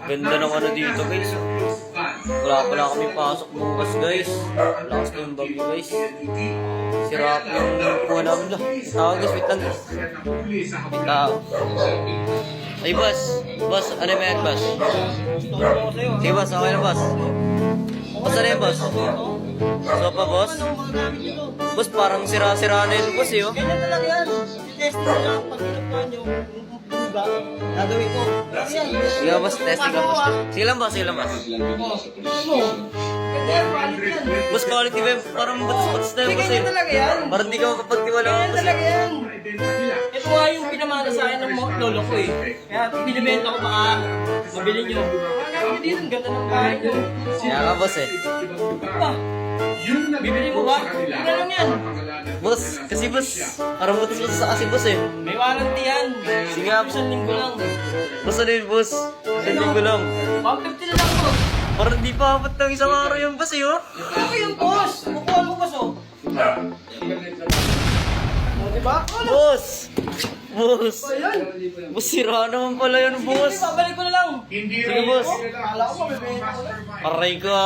Ganda ng ano dito guys. Wala pala kami pasok bukas guys. Lakas na yung bagyo guys. Sira po yung kuha namin lang. Tawag guys, wait lang guys. Wait lang. Ay boss, boss, ano ba yan boss? Sige boss, okay na boss. Boss, ano yan boss? Sopa boss? Boss, parang sira-sira na yun boss eh oh. Ganyan talaga yan. I-testing na lang pag inupuan nyo. Buga. Gagawin ko. Sige boss, testing lang boss. Sige lang boss, sige lang boss. Ganyan, quality yan. Boss, quality ba yun? Parang batas-batas na yun boss eh. Ganyan talaga yan. Parang di ka makapagtiwala Ganyan boss talaga eh. yan. Ito nga yung pinamana sa akin ng lolo ko eh. Kaya binibenta ko baka mabili nyo. Kaya dito, ang ganda ng bahay nyo. Kaya ka boss eh. Ah, bibili mo ba? Ano lang yan? Boss, kasi boss, parang batas-batas sa kasi boss eh. May warranty yan. Sige nga, Isang linggo lang. boss ano yun boss? Isang linggo lang. 150 na lang po. Parang di pa apat ng isang araw yung boss eh oh. Ano yung boss? Bukuhan mo boss oh. O, diba? Boss! Boss! Boss, sira naman pala yun boss. Babalik ko na lang. Sige boss. Kala ko mabibenta ko na. Aray ka!